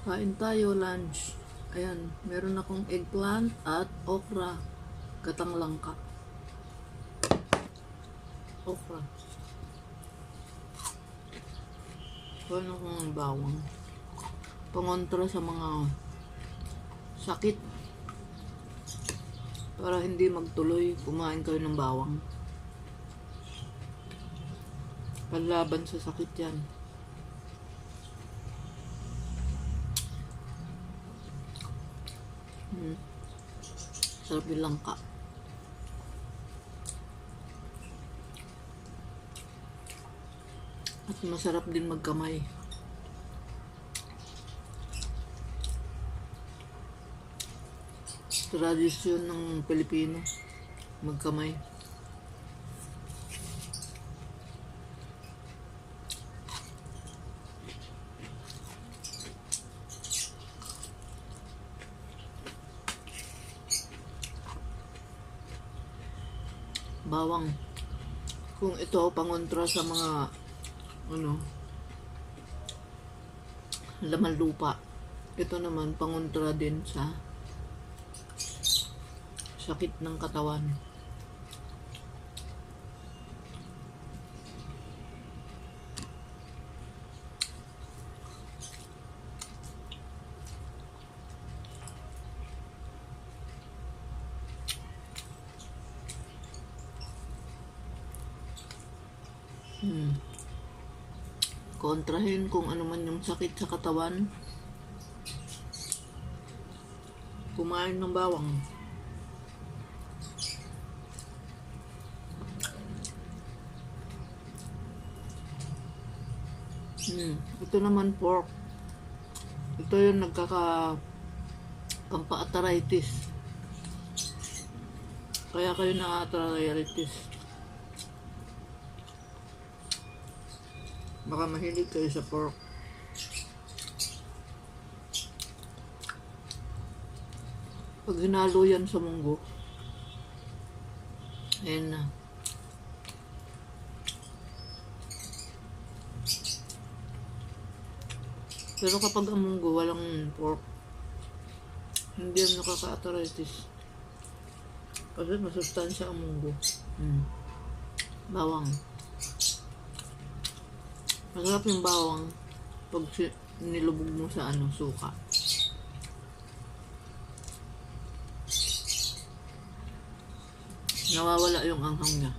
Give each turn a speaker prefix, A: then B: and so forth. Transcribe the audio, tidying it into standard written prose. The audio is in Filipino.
A: Kain tayo, lunch. Ayan, meron akong eggplant at okra. Gatang langka. Okra. Kuha akong bawang. Pangontra sa mga sakit. Para hindi magtuloy, kumain kayo ng bawang. Panlaban sa sakit yan. Sarap yung langka. At masarap din magkamay. Tradisyon ng Pilipino, magkamay. Bawang. Kung ito pangontra sa mga laman lupa, ito naman pangontra din sa sakit ng katawan. Kontrahin kung ano man yung sakit sa katawan. Kumain ng bawang. Ito naman pork. Ito yung pampa-arthritis. Kaya kayo na-arthritis. Baka mahilig kayo sa pork. Pag hinalo yan sa munggo, ayan na. Pero kapag ang munggo walang pork, hindi yan nakaka-arthritis. Kasi masustansya ang munggo. Bawang. Masarap yung bawang pag nilubog mo sa suka. Nawawala yung anghang niya.